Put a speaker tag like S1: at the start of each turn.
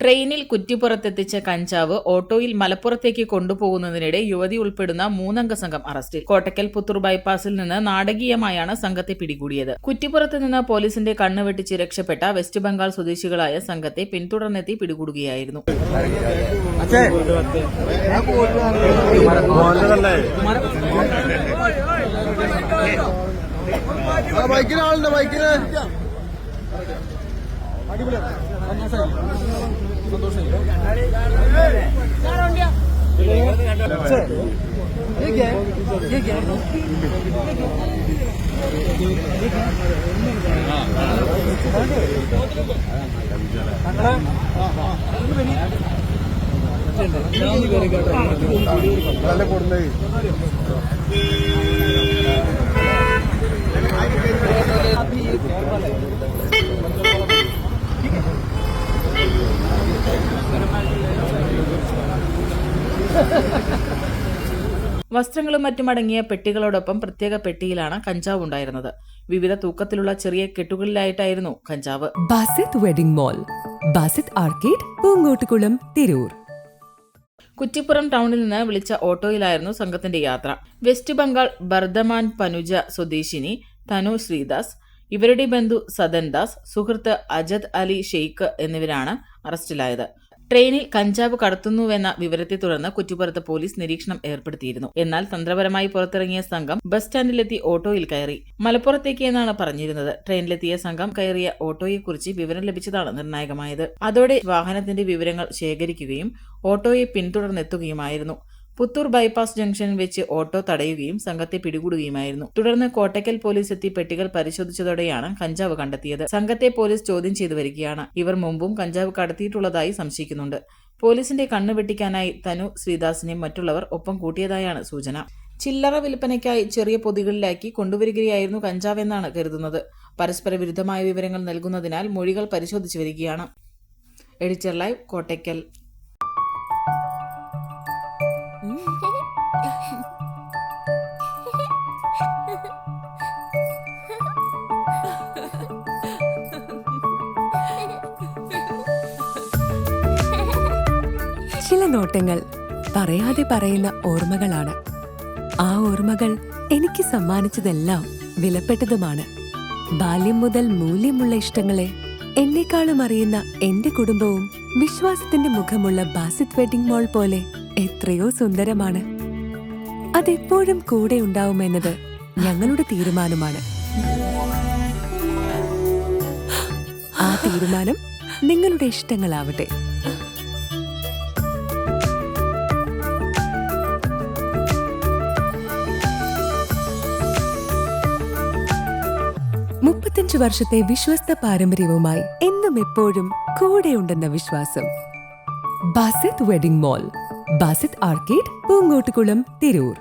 S1: ട്രെയിനിൽ കുറ്റിപ്പുറത്തെത്തിച്ച കഞ്ചാവ് ഓട്ടോയിൽ മലപ്പുറത്തേക്ക് കൊണ്ടുപോകുന്നതിനിടെ യുവതി ഉൾപ്പെടുന്ന 3-അംഗ സംഘം അറസ്റ്റിൽ. കോട്ടക്കൽ പുത്തൂർ ബൈപ്പാസിൽ നിന്ന് നാടകീയമായാണ് സംഘത്തെ പിടികൂടിയത്. കുറ്റിപ്പുറത്ത് നിന്ന് പോലീസിന്റെ കണ്ണുവെട്ടിച്ച് രക്ഷപ്പെട്ട വെസ്റ്റ് ബംഗാൾ സ്വദേശികളായ സംഘത്തെ പിന്തുടർന്നെത്തി പിടികൂടുകയായിരുന്നു. വസ്ത്രങ്ങളും മറ്റുമടങ്ങിയ പെട്ടികളോടൊപ്പം പ്രത്യേക പെട്ടിയിലാണ് കഞ്ചാവ് ഉണ്ടായിരുന്നത്. വിവിധ തൂക്കത്തിലുള്ള ചെറിയ കെട്ടുകളിലായിട്ടായിരുന്നു കഞ്ചാവ്.
S2: Basith wedding mall, Basith arcade, Poongottukulam, Tirur.
S1: Kuttippuram ടൗണിൽ നിന്ന് വിളിച്ച ഓട്ടോയിലായിരുന്നു സംഘത്തിന്റെ യാത്ര. വെസ്റ്റ് ബംഗാൾ ബർദമാൻ പനുജ സ്വദേശിനി തനു ശ്രീദാസ്, ഇവരുടെ ബന്ധു സദൻ ദാസ്, സുഹൃത്ത് അജദ് അലി ഷെയ്ഖ് എന്നിവരാണ് അറസ്റ്റിലായത്. ട്രെയിനിൽ കഞ്ചാവ് കടത്തുന്നുവെന്ന വിവരത്തെ തുടർന്ന് കുറ്റിപ്പുറത്ത് പോലീസ് നിരീക്ഷണം ഏർപ്പെടുത്തിയിരുന്നു. എന്നാൽ തന്ത്രപരമായി പുറത്തിറങ്ങിയ സംഘം ബസ് സ്റ്റാൻഡിലെത്തി ഓട്ടോയിൽ കയറി. മലപ്പുറത്തേക്ക് എന്നാണ് പറഞ്ഞിരുന്നത്. ട്രെയിനിലെത്തിയ സംഘം കയറിയ ഓട്ടോയെക്കുറിച്ച് വിവരം ലഭിച്ചതാണ് നിർണായകമായത്. അതോടെ വാഹനത്തിന്റെ വിവരങ്ങൾ ശേഖരിക്കുകയും ഓട്ടോയെ പിന്തുടർന്നെത്തുകയുമായിരുന്നു. പുത്തൂർ ബൈപ്പാസ് ജംഗ്ഷനിൽ വെച്ച് ഓട്ടോ തടയുകയും സംഘത്തെ പിടികൂടുകയുമായിരുന്നു. തുടർന്ന് കോട്ടക്കൽ പോലീസ് എത്തി പെട്ടികൾ പരിശോധിച്ചതോടെയാണ് കഞ്ചാവ് കണ്ടെത്തിയത്. സംഘത്തെ പോലീസ് ചോദ്യം ചെയ്തു വരികയാണ്. ഇവർ മുമ്പും കഞ്ചാവ് കടത്തിയിട്ടുള്ളതായി സംശയിക്കുന്നുണ്ട്. പോലീസിന്റെ കണ്ണു വെട്ടിക്കാനായി തനു ശ്രീദാസിനെ മറ്റുള്ളവർ ഒപ്പം കൂട്ടിയതായാണ് സൂചന. ചില്ലറ വിൽപ്പനയ്ക്കായി ചെറിയ പൊതികളിലാക്കി കൊണ്ടുവരികയായിരുന്നു കഞ്ചാവെന്നാണ് കരുതുന്നത്. പരസ്പര വിരുദ്ധമായ വിവരങ്ങൾ നൽകുന്നതിനാൽ മൊഴികൾ പരിശോധിച്ചു വരികയാണ്. Editor live, Kottakkal.
S2: ചില നോട്ടങ്ങൾ പറയാതെ പറയുന്ന ഓർമ്മകളാണ്. ആ ഓർമ്മകൾ എനിക്ക് സമ്മാനിച്ചതെല്ലാം വിലപ്പെട്ടതുമാണ്. ബാല്യം മുതൽ മൂല്യമുള്ള ഇഷ്ടങ്ങളെ എന്നെക്കാളും അറിയുന്ന എന്റെ കുടുംബവും വിശ്വാസത്തിന്റെ മുഖമുള്ള ബാസിത് വെഡിംഗ് മോൾ പോലെ എത്രയോ സുന്ദരമാണ്. അതെപ്പോഴും കൂടെ ഉണ്ടാവുമെന്നത് ഞങ്ങളുടെ തീരുമാനമാണ്. ആ തീരുമാനം നിങ്ങളുടെ ഇഷ്ടങ്ങളാവട്ടെ. വർഷത്തെ വിശ്വസ്ത പാരമ്പര്യവുമായി എന്നും എപ്പോഴും കൂടെയുണ്ടെന്ന വിശ്വാസം. Basith wedding mall, Basith arcade, Poongottukulam, Tirur.